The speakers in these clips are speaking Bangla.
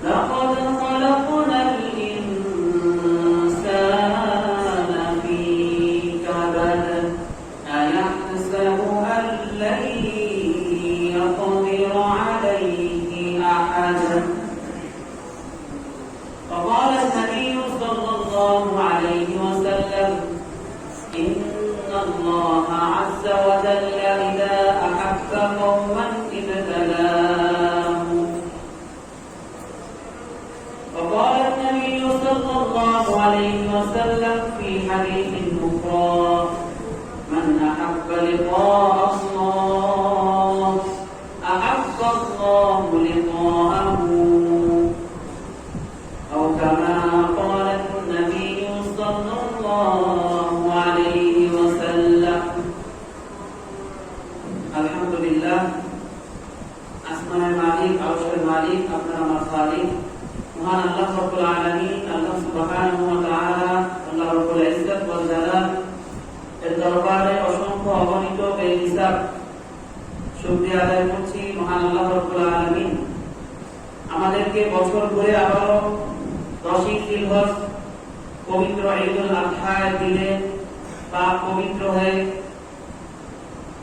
لقد خلقنا الإنسان في كبد أيحسب أن لن يقدر عليه أحد فقال النبي صلى الله عليه وسلم إن الله عز وجل إذا أحب قوما ابتلاهم وقال النبي صلى الله عليه وسلم في حديث أخرى من أحب لقاء الله أحب الله لقاءه أو كما قال النبي صلى الله عليه وسلم الحمد لله আসমানের মালিক আরশের মালিক আপনার আমার খালিক মহান আল্লাহ রাব্বুল আলামিন আল্লাহ সুবহানাহু ওয়া তাআলা আল্লাহ রাব্বুল ইজ্জত ওয়াল জালাল এর দরবারে অসংখ্য অগণিত বেহিসাব শুকরিয়া আদায় করছি মহান আল্লাহ রাব্বুল আলামিন আমাদেরকে বছর ঘুরে আবারো 10ই জিলহজ পবিত্র ঈদুল আযহার দিনে পাক পবিত্র হয়ে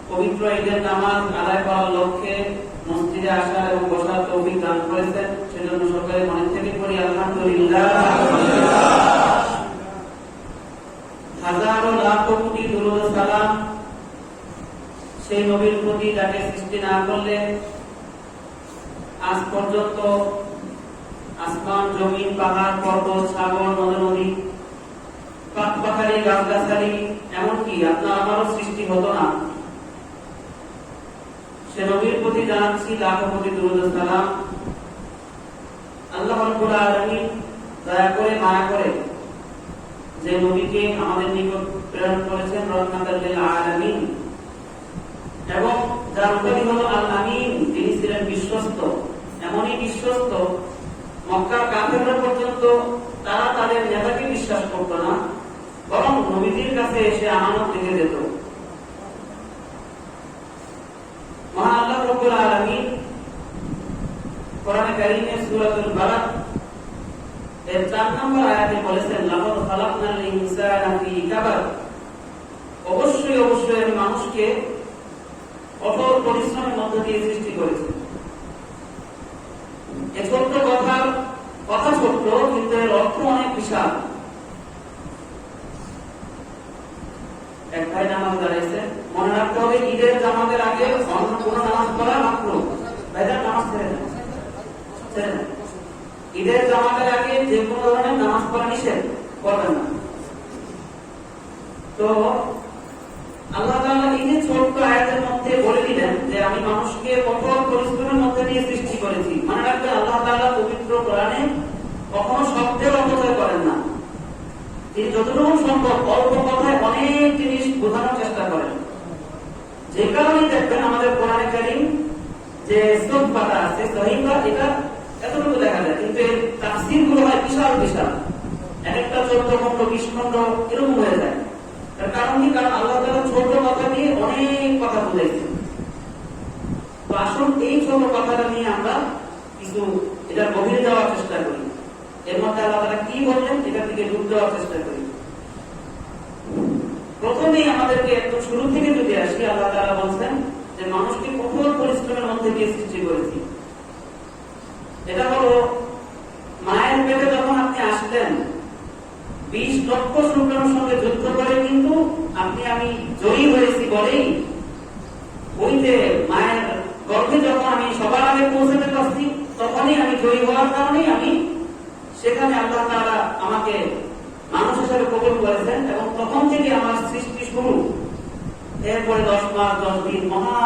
পবিত্র ঈদের নামাজ আদায় করার লক্ষ্যে মসজিদে আসার এবং বসার তৌফিক দান করেছেন সেজন্য সকলে মন থেকে পড়ি আলহামদুলিল্লাহ। হাজারো লাখ কোটি দুরূদ ও সালাম সেই নবীর প্রতি যাকে সৃষ্টি না করলে আজ পর্যন্ত আসমান জমিন পাহাড় পর্বত সাগর নদ-নদী পাখি গাছগাছালি এমনকি আপনার আমারও সৃষ্টি হতো না। সে নবীর প্রতি জানাচ্ছি লাখো কোটি দুরূদ ও সালাম। আল্লাহ রাব্বুল আলামিন দয়া করে মায়া করে যে নবীকে আমাদের নিকট প্রেরণ করেছেন রহমাতাল লিল আলামিন এবং যার উপাধি হলো আল আমিন, তিনি ছিলেন বিশ্বস্ত। এমনই বিশ্বস্ত মক্কার কাফেররা পর্যন্ত তারা তাদের নেতাকে বিশ্বাস করত না, বরং নবীজির কাছে এসে আমানত রেখে যেত। মহান আল্লাহ রাব্বুল আলামিন কোরআনে কারীমে সূরাতুল বালাদ এর 4 নম্বর আয়াতে বলেছেন লাকাদ খালাকনাল ইনসানা ফি কাবাদ, অবশ্যই অবশ্যই আমি মানুষকে কঠোর পরিশ্রমের মধ্য দিয়ে সৃষ্টি করেছি। এই ছোট্ট কথা ছোট্ট, কিন্তু এর অর্থ অনেক বিশাল। এক ভাই নামাজ দাঁড়িয়েছে, মনে রাখতে হবে ঈদের জামাতের আগে অন্য কোনো নামাজ পড়া মাকরুহ। ভাইজান নামাজ ছেড়ে দেন। ঈদের জামাতের আগে যে কোনো ধরনের নামাজ পড়া নিষেধ, করবেন না। তো আল্লাহ তাআলা এই যে ছোট্ট আয়াতের মধ্যে বলে দিলেন যে আমি মানুষকে কঠোর পরিশ্রমের মধ্যে দিয়ে সৃষ্টি করেছি। মনে রাখবে আল্লাহ তাআলা পবিত্র কোরআনে কখনো শব্দের অপচয় করেন না। তিনি যতটুকু সম্ভব অল্প কথায় অনেক জিনিস বোঝানোর চেষ্টা করেন। যে কারণে দেখবেন আমাদের কোরআনে কারীম যে সূরা পাতা আছে সহিফা, এটা এতটুকু দেখা যায়, কিন্তু এর তাফসীর গুলো হয় বিশাল বিশাল, একটা 14 খণ্ড 20 খণ্ড এরকম হয়ে যায়। তার কারণ কি? কারণ আল্লাহ তাআলা ছোট কথা দিয়ে অনেক কথা বুঝাইছেন। তো আসুন এই ছোট কথাটা নিয়ে আমরা কিছু এটার গভীরে যাওয়ার চেষ্টা করি। এর মধ্যে আল্লাহ তাআলা কি বললেন এটার দিকে ডুব দেওয়ার চেষ্টা করি। প্রথমেই আমাদেরকে একদম শুরু থেকে যদি আসি, আল্লাহ তাআলা বলছেন যে মানুষকে কঠোর পরিশ্রমের মধ্যে দিয়ে সৃষ্টি করেছি। এটা হলো মায়ের পেটে যখন আপনি আসলেন 20 লক্ষ শুক্রাণুর সঙ্গে যুদ্ধ করে কিন্তু আমি জয়ী হয়েছি বলেই ওই যে মায়ের গর্ভে যখন আমি সবার আগে পৌঁছাতে পারছি, তখনই আমি জয়ী হওয়ার কারণেই আমি সেখানে আল্লাহ তাআলা আমাকে মানুষ হিসেবে কবুল করেছেন এবং তখন থেকে আমার সৃষ্টি শুরু। এরপরে 10 মাস 10 দিন মহা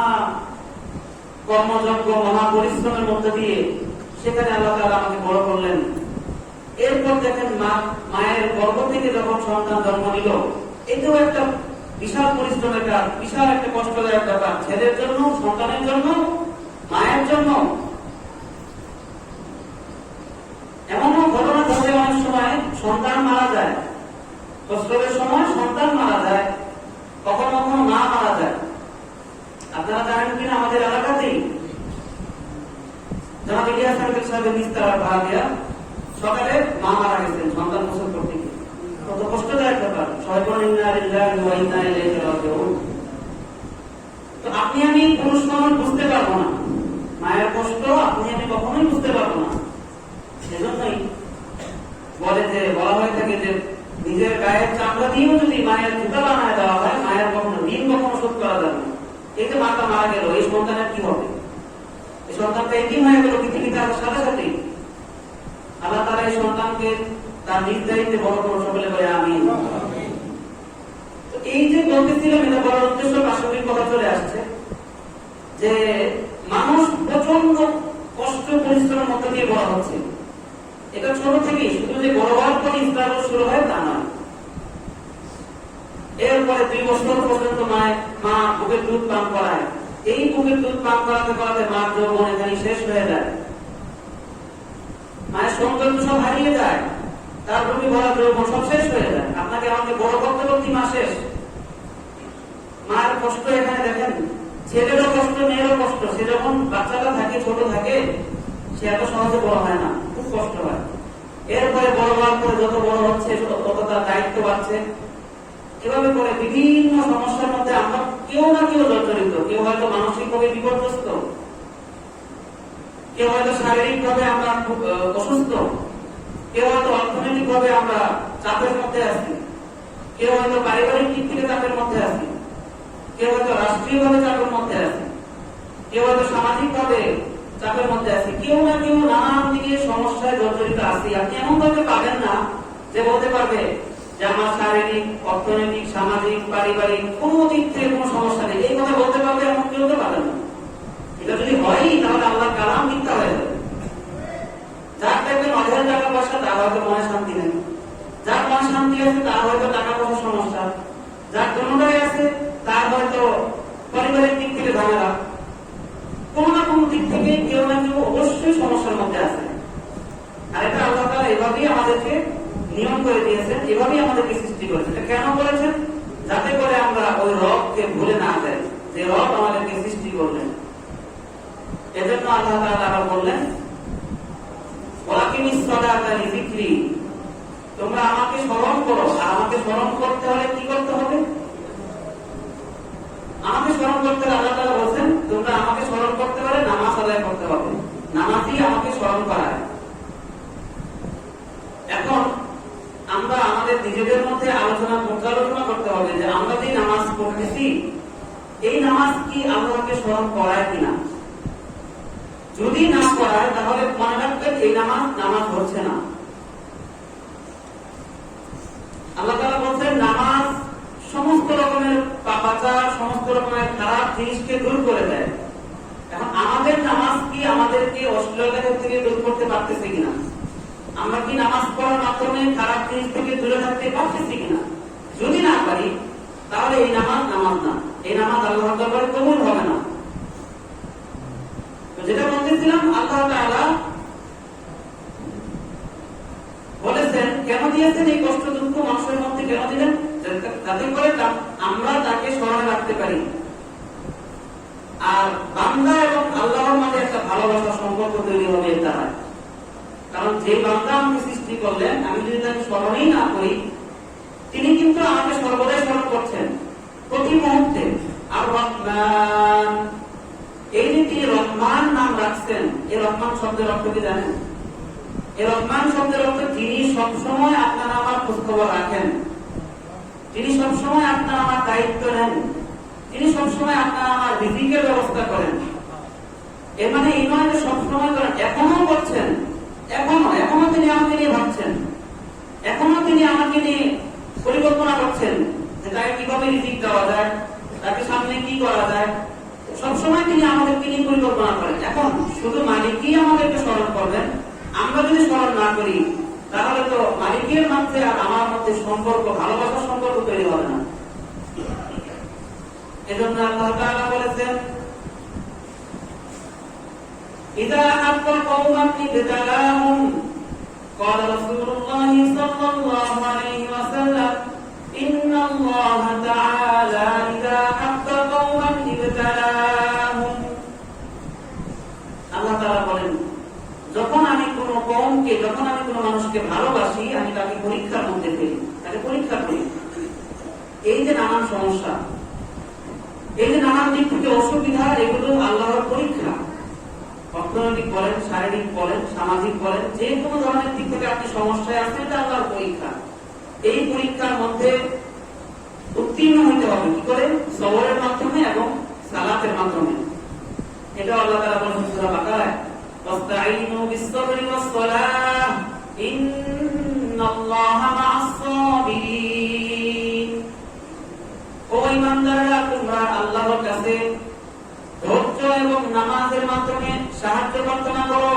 কর্মযজ্ঞ মহা পরিশ্রমের মধ্যে দিয়ে সেখানে আল্লাহ তাআলা আমাকে বড় করলেন। এরপর দেখেন মায়ের গর্ভ থেকে যখন সন্তান জন্ম নিল, এটাও একটা বিশাল পরিশ্রমের কাজ, বিশাল একটা কষ্টদায়ক ব্যাপার, ছেলের জন্য, সন্তানের জন্য, মায়ের জন্য। এমনও ঘটনা ঘটে অনেক সময় সন্তান মারা যায়, প্রসবের সময় সন্তান মারা যায়, কখনো কখনো মা মারা যায়। আপনারা জানেন কিনা আমাদের এলাকাতেই জনাব ইলিয়াস সাহেবের সাহেবের নিস্তার ভাড়া দেয়া সকালে মা মারা গেছেন সন্তান প্রসব করতে গিয়ে। কত কষ্টদায়ক ব্যাপার। সবাই বলেন ইন্না লিল্লাহি ওয়া ইন্না ইলাইহি রাজিউন। তো আপনি আমি পুরুষ মানুষ বুঝতে পারবো না মায়ের কষ্ট, আপনি আমি কখনোই বুঝতে পারবো না। সেজন্যই বলা হয়ে থাকে যে নিজের গায়ের চামড়া দিয়েও যদি মায়ের জুতা বানায় দেওয়া হয়, মায়ের কখনো ঋণ কখনো শোধ করা যাবে না। এই যে মাতা মারা গেল, এই সন্তানের কি হবে? এই সন্তানটা এতিম হয়ে গেল পৃথিবীতে আসার সাথে সাথেই। আল্লাহ তাআলা এই সন্তানকে তার নিজ দায়িত্বে বড় করুন, সকলে বলে আমিন। এই যে বলতেছিলাম, এটা বলার উদ্দেশ্য প্রাসঙ্গিক কথা চলে আসছে যে মানুষ প্রচন্ড কষ্ট পরিশ্রমের মধ্যে দিয়ে বড় হচ্ছে। এটা ছোট থেকেই, শুধু যে বড় হওয়ার পরে স্ট্রাগল শুরু হয় তা নয়। এরপরে 2 বছর পর্যন্ত মা বুকের দুধ পান করায়। এই বুকের দুধ পান করাতে করাতে মার যৌবন এখানে শেষ হয়ে যায়, মায়ের সৌন্দর্য সব হারিয়ে যায়, তার রূপী ভরা যৌবন সব শেষ হয়ে যায়। আপনাকে আমাকে বড় করতে করতে মা শেষ। মায়ের কষ্ট এখানে দেখেন, ছেলেরও কষ্ট মেয়েরও কষ্ট। সে যখন বাচ্চাটা থাকে, ছোট থাকে, সে এত সহজে বড় হয় না, খুব কষ্ট হয়। এরপরে বড় হওয়ার পরে যত বড় হচ্ছে তত তার দায়িত্ব বাড়ছে। এভাবে করে বিভিন্ন সমস্যার মধ্যে আমরা কেউ না কেউ জর্জরিত। কেউ হয়তো মানসিকভাবে বিপর্যস্ত, কেউ হয়তো শারীরিক ভাবে আমরা খুব অসুস্থ, কেউ হয়তো অর্থনৈতিক ভাবে আমরা চাপের মধ্যে আছি, কেউ হয়তো পারিবারিক দিক থেকে চাপের মধ্যে আছি, কেউ হয়তো রাষ্ট্রীয় ভাবে চাপের মধ্যে আছে, কেউ হয়তো সামাজিক ভাবে চাপের মধ্যে আছে। কেউ না কেউ নানান দিকে সমস্যায় জর্জরিত আছি। আপনি এমন ভাবে পাবেন না যে বলতে পারবে যে আমার শারীরিক, অর্থনৈতিক, সামাজিক, পারিবারিক কোন দিক থেকে কোনো সমস্যা নেই, এই কথা বলতে পারবে এমন কেউ তো পাবেন না। এটা যদি হয়ই তাহলে আল্লাহর কালাম মিথ্যা হয়ে যাবে। যার দেখবেন অঢেল টাকা পয়সা, তার হয়তো মনে শান্তি নেই। যার মনে শান্তি আছে তার হয়তো টাকা পয়সার সমস্যা। যার কোনটাই আছে তার হয়তো পারিবারিক দিক থেকে ঝামেলা। কোন না কোন দিক থেকে কেউ না কেউ অবশ্যই সমস্যার মধ্যে আছে। আর এটা আল্লাহ তাআলা এভাবেই আমাদেরকে নিয়ম করে দিয়েছেন, এভাবেই আমাদেরকে সৃষ্টি করেছেন। কেন করেছেন? যাতে করে আমরা ওই রবকে ভুলে না যাই, যে রব আমাদেরকে সৃষ্টি করলেন। এজন্য আল্লাহ তাআলা আবার বললেন, ওয়াকিমিস সালাতা লিযিকরি, তোমরা আমাকে স্মরণ করো। আর আমাকে স্মরণ করতে হলে কি করতে হবে? আমাকে স্মরণ করতে হলে আল্লাহ তাআলা বলেন তোমরা আমাকে স্মরণ করতে পারে নামাজ আদায় করতে হবে। নামাজই আমাকে স্মরণ করায়। এখন আমরা আমাদের নিজেদের মধ্যে পর্যালোচনা করতে হবে যে আমরা যে নামাজ পড়তেছি, এই নামাজ কি আল্লাহকে স্মরণ করায় কিনা। যদি না করায় তাহলে মনে রাখবেন এই নামাজ হচ্ছে না। আল্লাহ তাআলা বলছেন নামাজ সমস্ত রকমের পাপাচার, সমস্ত রকমের খারাপ জিনিসকে দূর করে দেয়। এখন আমাদের নামাজ কি আমাদেরকে অশ্লীলতা থেকে দূর করতে পারতেছে কিনা? আমরা কি নামাজ পড়ার মাধ্যমে খারাপ জিনিস থেকে দূরে থাকতে পারতেছি কিনা? যদি না পারি তাহলে এই নামাজ না, এই নামাজ আল্লাহর দরবারে কবুল হবে না। তো যেটা বলতেছিলাম, আল্লাহ তাআলা বলেছেন কেন দিয়েছেন এই কষ্ট দুঃখ মানুষের মধ্যে, কেন দিলেন? যাতে করে আমরা তাকে স্মরণে রাখতে পারি। আর বান্দা এবং আল্লাহর মাঝে একটা ভালোবাসার সম্পর্ক তৈরি হবে এর দ্বারা। কারণ যে বান্দা আমাকে সৃষ্টি করলেন, আমি যদি তাকে স্মরণই না করি, তিনি কিন্তু আমাকে সর্বদাই স্মরণ করছেন প্রতি মুহূর্তে। আর রহমান, এই যে তিনি রহমান নাম রাখছেন, এই রহমান শব্দের অর্থ কি জানেন? এই রহমান শব্দের অর্থ যিনি সবসময় আপনার আমার খোঁজখবর রাখেন, যিনি সবসময় আপনার আমার দায়িত্ব নেন, তিনি সবসময় আপনার আমার রিজিকের ব্যবস্থা করেন। এর মানে এই নয় যে সবসময় করেন, এখনো করছেন, এখনো তিনি আমাকে নিয়ে ভাবছেন, এখনো তিনি আমাকে নিয়ে পরিকল্পনা করছেন যে তাকে কিভাবে রিজিক দেওয়া যায়, তাকে সামনে কি করা যায়। সবসময় তিনি আমাদেরকে নিয়ে পরিকল্পনা করেন। এখন শুধু মালিকই আমাদেরকে স্মরণ করবেন, আমরা যদি স্মরণ না করি তাহলে তো মালিকের মধ্যে আর আমার মধ্যে সম্পর্ক, ভালোবাসার সম্পর্ক তৈরি হবে না। এজন্য আল্লাহ তাআলা বলেছেন, ইযা আহাব্বা কওমান ইবতালাহুম ক্বালা রাসূলুল্লাহ সাল্লাল্লাহু আলাইহি ওয়াসাল্লাম ইন্নাল্লাহা তাআলা ইযা আহাব্বা কওমান ইবতালাহুম। আল্লাহ তাআলা বলেন যখন আমি কোনো কওমকে, যখন আমি কোনো মানুষকে ভালোবাসি, আমি তাকে পরীক্ষার মধ্যে ফেলি, তাকে পরীক্ষা করি। এই যে নানান সমস্যা, এই যে নানান দিক থেকে অসুবিধা, এগুলো আল্লাহর পরীক্ষা। অর্থনৈতিক বলেন, শারীরিক বলেন, সামাজিক বলেন, যে কোনো ধরনের দিক থেকে আপনি সমস্যায় আছেন, এটা আল্লাহর পরীক্ষা। এই পরীক্ষার মধ্যে উত্তীর্ণ হইতে হবে কি করে? সবরের মাধ্যমে এবং সালাতের মাধ্যমে। এটা আল্লাহ তাআলা বলেন সূরা বাকারায়, ওয়াস্তাঈনু বিস-সাবরি ওয়াস-সালাহ ইন্নাল্লাহা মা'আস-সাবিরিন। ও ঈমানদাররা, তোমরা আল্লাহর কাছে ধৈর্য এবং নামাজের মাধ্যমে সাহায্য প্রার্থনা করো,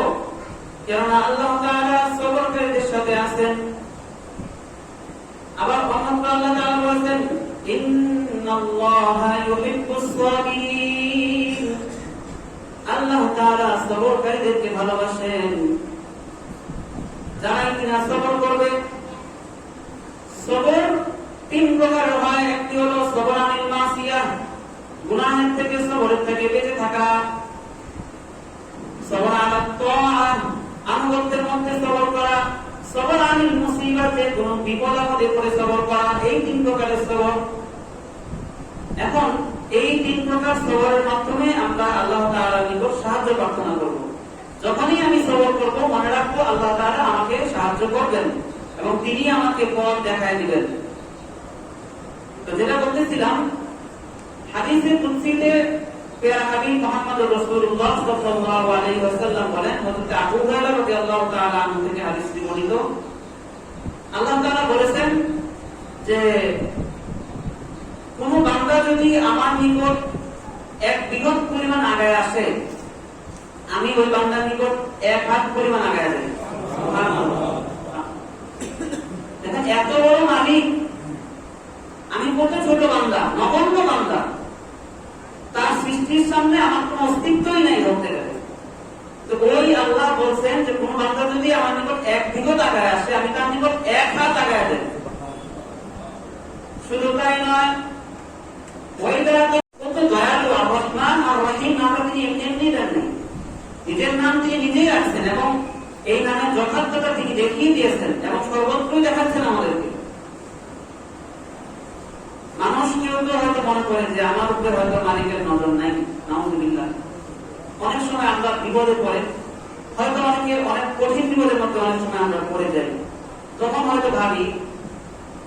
কেননা আল্লাহ তাআলা সবরকারীদের সাথে আছেন। আবার অন্যত্র আল্লাহ তাআলা বলেছেন, ইন্নাল্লাহা ইউহিব্বুস-সাবিরিন। আল্লাহ তাআলা সবরকারীদেরকে ভালোবাসেন, যারা কিনা সবর করবে। সবর তিন প্রকারের হয়। একটি হলো সবর আনিল মাসিয়াহ, গুনাহের থেকে, সবরের থেকে বেঁচে থাকা। সবর আলা তাআহ, আনুগত্যের মধ্যে সবর করা। সবর আনিল মুসিবাতে, কোন বিপদ আপদে পড়ে সবর করা। এই তিন প্রকারের সবর। এখন এই তিন প্রকার সবরের মাধ্যমে আমরা আল্লাহ তাআলার নিকট সাহায্য প্রার্থনা করব। যখনই আমি সবর করব, মনে রাখবো আল্লাহ তাআলা আমাকে সাহায্য করবেন এবং তিনি আমাকে পথ দেখায় দিবেন। তো যেটা বলতেছিলাম, হাদিসে কুদসিতে প্রিয় হাবিব মুহাম্মদ রাসূলুল্লাহ সাল্লাল্লাহু আলাইহি ওয়াসাল্লাম বলেন, হযরত আবু হুরায়রা রাদিয়াল্লাহু তাআলা আনহু থেকে হাদিসটি বর্ণিত, আল্লাহ তাআলা বলেছেন যে কোন বান্দা যদি আমার নিকট এক বিঘত পরিমাণ আগায় আসে, আমি ওই বান্দার নিকট এক হাত পরিমাণ আগায় যাই। সুবহানাল্লাহ। দেখেন, এত বড় মালিক, আমি কত ছোট বান্দা, নগণ্য বান্দা, তার সৃষ্টির সামনে আমার কোন অস্তিত্বই নাই ধরতে গেলে। তো ওই আল্লাহ বলছেন যে কোন বান্দা যদি আমার নিকট এক বিঘত আগায় আসে, আমি তার নিকট এক হাত আগায় দেয়। শুধু তাই নয়, ওই কত দয়ালু, আর রহমান আর রহিম নামটা তিনি এমনি এমনি দেন নাই। নিজের নাম তিনি নিজেই রাখছেন এবং এই নামের যথার্থতা তিনি দেখিয়ে দিয়েছেন এবং সর্বত্রই দেখাচ্ছেন আমাদেরকে। মানুষ কেউ তো হয়তো মনে করে যে আমার উপরে হয়তো মালিকের নজর নাই, নাউযুবিল্লাহ। অনেক সময় আমরা বিপদে পড়ে, হয়তো অনেকে অনেক কঠিন বিপদের মধ্যে অনেক সময় আমরা পড়ে যাই, তখন হয়তো ভাবি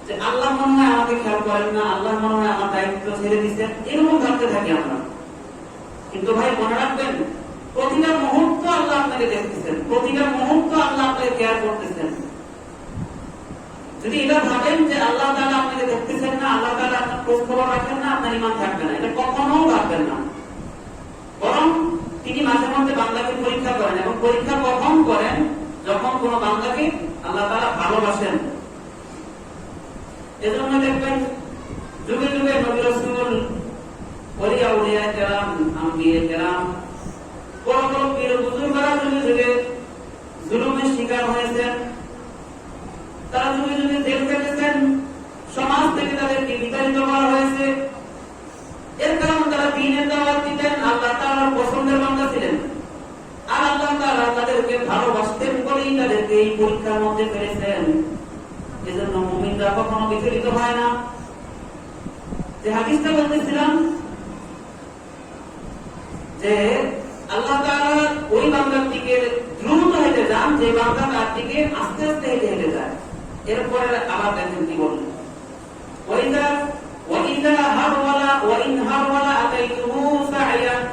যে আল্লাহ মনে হয় আমাকে খেয়াল করেন না, আল্লাহ মনে হয় আমার দায়িত্ব ছেড়ে দিচ্ছেন, এরকম ভাবতে থাকি আমরা। কিন্তু ভাই মনে রাখবেন, প্রতিটা মুহূর্ত আল্লাহ আপনাকে দেখতেছেন, প্রতিটা মুহূর্ত আল্লাহ আপনাকে কেয়ার করতেছেন। যদি এটা ভাবেন যে আল্লাহ তাআলা আপনাকে দেখতেছেন না, আল্লাহ তাআলা আপনার খোঁজ খবর রাখেন না, আপনার ঈমান থাকবে না। এটা কখনো ভাববেন না। বরং তিনি মাঝে মধ্যে বান্দাকে পরীক্ষা করেন, এবং পরীক্ষা কখন করেন? যখন কোন বান্দাকে আল্লাহ তাআলা ভালোবাসেন। এজন্য দেখবেন যুগে যুগে নবী রাসূল, ওলিয়া উলিয়া কেরাম, আম্বিয়া কেরাম, বড় বড় পীর বুজুর্গরা যুগে যুগে জুলুমের শিকার হয়েছেন। তারা যুগে যুগে জেল কেটেছেন, সমাজ থেকে তাদেরকে বিতাড়িত করা হয়েছে। এর কারণ তারা দ্বীনের দাওয়াত দিতেন, আল্লাহ তাআলার পছন্দের বান্দা ছিলেন, আর আল্লাহ তাআলা তাদেরকে ভালোবাসতেন বলেই তাদেরকে এই পরীক্ষার মধ্যে ফেলেছেন। এজন্য মুমিনরা কখনো বিচলিত হয় না। যে হাদিসটা বলতেছিলাম যে আল্লাহ তাআলা ওই বান্দার দিকে দ্রুত হেঁটে যান যে বান্দা তার দিকে আস্তে আস্তে হেঁটে হেঁটে যায়। এরপরে আবার দেখেন কি বললেন, ওয়াইদা হারওয়ালা ওয়া ইন হারওয়ালা আতাইতুহু সাইয়ান।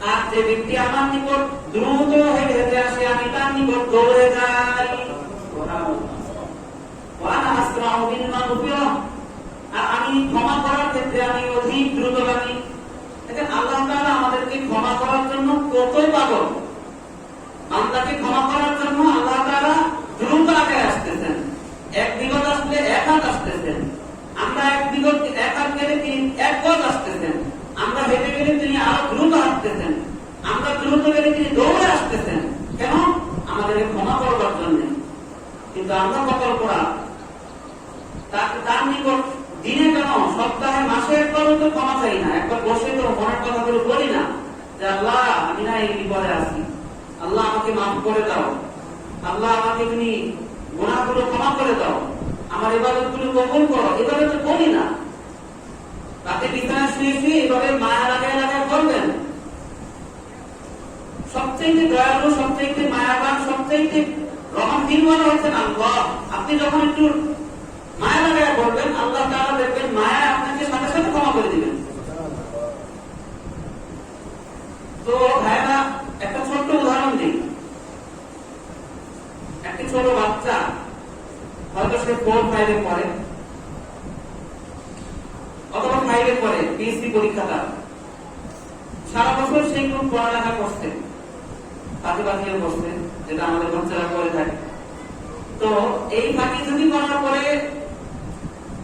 আর যে ব্যক্তি আমার নিকট দ্রুত হেঁটে হেঁটে আসে, আমি তার নিকট দৌড়ে যাই। ওয়া আনা আসরাউ বিল মাগফিরাহ, আর আমি ক্ষমা করার ক্ষেত্রে আমি অধিক দ্রুতগামী। দেখেন, আল্লাহ তাআলা আমাদেরকে ক্ষমা করার জন্য কত পাগল। বান্দাকে ক্ষমা করার জন্য আল্লাহ তাআলা দ্রুত আগে আসতেছেন। এক বিগত আসলে এক হাত আসতেছেন, আমরা এক বিগত এক হাত গেলে তিনি এক গজ আসতেছেন, আমরা হেঁটে গেলে তিনি আরো দ্রুত হাঁটতেছেন, আমরা দ্রুত গেলে তিনি দৌড়ে আসতেছেন। কেন? আমাদেরকে ক্ষমা করবার জন্য। কিন্তু আমরা কপাল পোড়া, তার নিকট দিনে কেন সপ্তাহে মাসে একবারও তো ক্ষমা চাই না, একবার বসে তো মনের কথাগুলো বলি না যে আল্লাহ আমি না এই বিপদে আছি, আল্লাহ আমাকে মাফ করে দাও, আল্লাহ আমাকে তুমি গুনাহগুলো ক্ষমা করে দাও, আমার ইবাদতগুলো কবুল করো, এভাবে তো বলি না। রাতে বিছানায় শুয়ে শুয়ে এভাবে মায়া লাগায় লাগায় বলবেন। সবচেয়ে দয়ালু, সবচেয়ে মায়াবান, সবচেয়ে রহমদিনওয়ালা হচ্ছেন আল্লাহ। আপনি যখন একটু মায়া লাগায় বলবেন, আল্লাহ তাআলা দেখবেন মায়া আপনাকে সাথে সাথে ক্ষমা করে দিবেন। তো ভাইরা, একটা ছোট্ট উদাহরণ দিই। একটি ছোট বাচ্চা, হয়তো সে 4-5 পড়ে অথবা 5 পড়ে, পিএসসি পরীক্ষা তার। সারা বছর সে খুব পড়ালেখা করছে, ফাঁকি ফাঁকিও করছে, যেটা আমাদের বাচ্চারা করে থাকে। তো এই ফাঁকি যদি করার পরে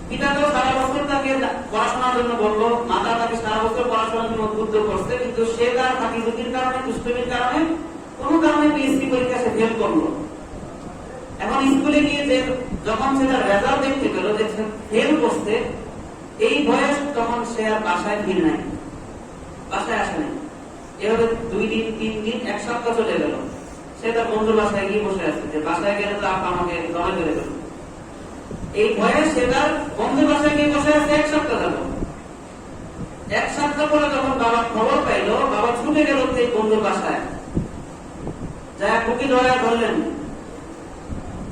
পিতা তো সারা বছর তাকে পড়াশোনার জন্য বললো, মাতা তাকে সারা বছর পড়াশোনার জন্য উদ্বুদ্ধ করছে, কিন্তু সে তার ফাঁকি ঝুঁকির কারণে, দুষ্টমির কারণে, কোনো কারণে পিএসসি পরীক্ষা সে ফেল করলো। এখন স্কুলে গিয়ে যে যখন সে তার রেজাল্ট দেখতে পেল যে সে ফেল করছে, এই বয়স তখন সে আর বাসায় ফির নাই, বাসায় আসে নাই। এভাবে 2 দিন 3 দিন 1 সপ্তাহ চলে গেল। সে তার বন্ধুর বাসায় গিয়ে বসে আছে, যে বাসায় গেলে তো আপা আমাকে জমা করে দেবে। এই বয়স সে তার বন্ধুর বাসায় গিয়ে বসে আছে 1 সপ্তাহ গেল। 1 সপ্তাহ পরে যখন বাবা খবর পাইলো, বাবা ছুটে গেল সেই বন্ধুর বাসায়, যা বুকে জড়ায় ধরলেন।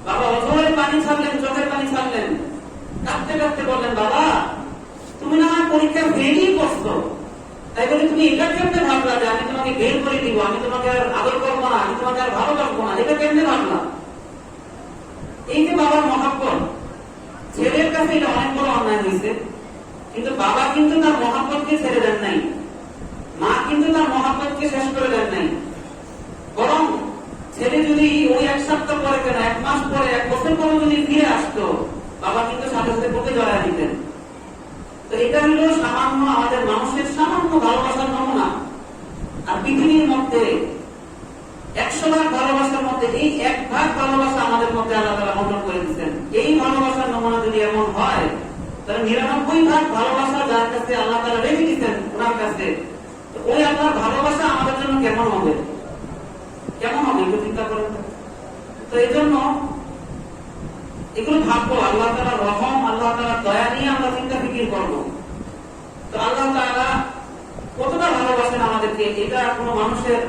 বাবা অঝরে পানি ছাড়লেন, চোখের পানি ছাড়লেন, কাঁদতে কাঁদতে বললেন, বাবা তুমি না আমার পরীক্ষা ফেলই করছো, তাই বলে তুমি এটা কেমনে ভাবলা যে আমি তোমাকে বের করে দিব, আমি তোমাকে আর আদর করবো না, আমি তোমাকে আর ভালোবাসবো না, এটা কেমনে ভাবলা? এই যে বাবার মহাব্বত, ছেলের কাছে এটা অনেক বড় অন্যায় হয়েছে। কিন্তু বাবা কিন্তু তার মহাব্বতকে ছেড়ে দেন নাই, মা কিন্তু তার মহাব্বতকে শেষ করে দেন নাই। বরং ছেলে যদি ওই 1 সপ্তাহ পরে, কেন 1 মাস পরে, 1 বছর পরে যদি ফিরে আসতো, বাবা কিন্তু সাথে সাথে বুকে জড়ায় দিতেন। তো এটা হলো সামান্য আমাদের মানুষের সামান্য ভালোবাসার নমুনা। আর পৃথিবীর মধ্যে 100 ভাগ ভালোবাসার মধ্যে এই 1 ভাগ ভালোবাসা আমাদের মধ্যে আল্লাহ তাআলা বন্টন করে দিয়েছেন। এই ভালোবাসার নমুনা যদি এমন হয়, তাহলে 99 ভাগ ভালোবাসা যার কাছে আল্লাহ তাআলা রেখে দিয়েছেন ওনার কাছে, তো ওই আল্লাহর ভালোবাসা আমাদের জন্য কেমন হবে, কেমন হবে একটু চিন্তা করেন। তো এই জন্য এগুলো ভাববো, আল্লাহ তাআলার রহম, আল্লাহ তাআলার দয়া নিয়ে আমরা চিন্তা ফিকির করবো। তো আল্লাহ তাআলা কতটা ভালোবাসেন আমাদেরকে, এটা কোনো মানুষের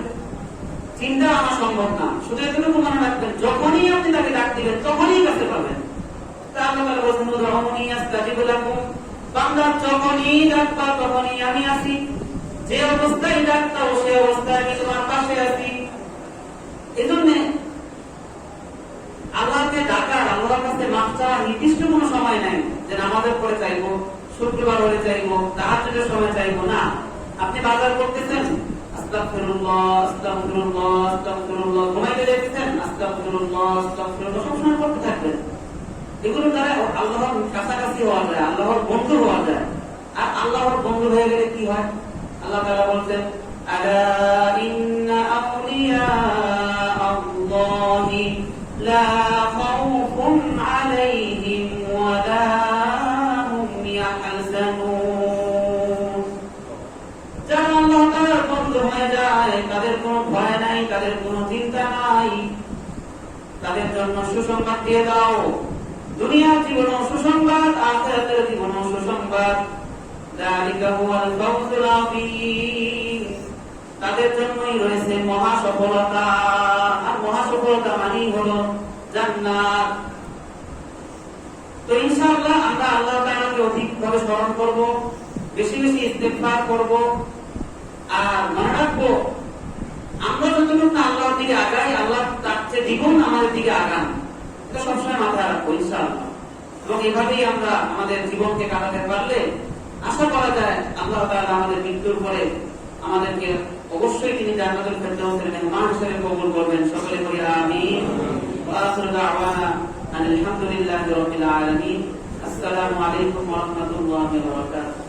চিন্তা আনা সম্ভব না। শুধু এটুকু মনে রাখবেন, যখনই আপনি তাকে ডাক দিবেন তখনই কাছে পাবেন। তা আল্লাহ তাআলা বলেছেন, উদউনি আস্তাজিব লাকুম, বান্দা যখনই ডাকবা তখনই আমি আছি, যে অবস্থায় ডাকতাও সে অবস্থায় আমি তোমার পাশে আছি। এজন্য আল্লাহকে ডাকার, আল্লাহর কাছে মাফ চাওয়ার নির্দিষ্ট কোনো সময় নাই যে নামাজের পরে চাইবো, শুক্রবার হলে চাইবো, তাহাজ্জুদের সময় চাইবো না। আপনি বাজার করতেছেন, আস্তাগফিরুল্লাহ আস্তাগফিরুল্লাহ আস্তাগফিরুল্লাহ, ঘুমাইতে যাচ্ছেন, আস্তাগফিরুল্লাহ আস্তাগফিরুল্লাহ, সবসময় করতে থাকবেন। এগুলো দ্বারা আল্লাহর কাছাকাছি হওয়া যায়, আল্লাহর বন্ধু হওয়া যায়। আর আল্লাহর বন্ধু হয়ে গেলে কি হয়? আল্লাহ তাআলা বলছেন, আলা ইন্না আউলিয়া আল্লাহি লা খাউফুন আলাইহিম ওয়া লা হুম ইয়াহজানুন। যারা আল্লাহ তাআলার বন্ধু হয়ে যায়, তাদের কোনো ভয় নাই, তাদের কোনো চিন্তা নাই। তাদের জন্য সুসংবাদ দিয়ে দাও, দুনিয়ার জীবনেও সুসংবাদ, আখিরাতের জীবনেও সুসংবাদ। যালিকা হুয়াল ফাওজুল আযীম, তাদের জন্যই রয়েছে মহা সফলতা। আর মহা সফলতা মানেই হলো জান্নাত। তো ইনশাআল্লাহ আমরা আল্লাহ তাআলাকে অধিকভাবে স্মরণ করব, বেশি বেশি ইস্তেগফার করব। আর মনে রাখবো, আমরা যতটুকু আল্লাহর দিকে আগাই, আল্লাহ তার চেয়ে দ্বিগুণ আমাদের দিকে আগান। এটা সবসময় মাথায় রাখবো ইনশাআল্লাহ। এবং এভাবেই আমরা আমাদের জীবনকে কাটাতে পারলে আশা করা যায় আল্লাহ তাআলা আমাদের মৃত্যুর পরে আমাদেরকে অবশ্যই তিনি জান্নাতুল ফেরদাউসের মেহমান হিসেবে কবুল করবেন। সকলে বলি আমিন। ওয়া আখিরু দাওয়ানা আলহামদুলিল্লাহি রাব্বিল আলামিন। আসসালামু আলাইকুম ওয়া রাহমাতুল্লাহি ওয়া বারাকাতুহু।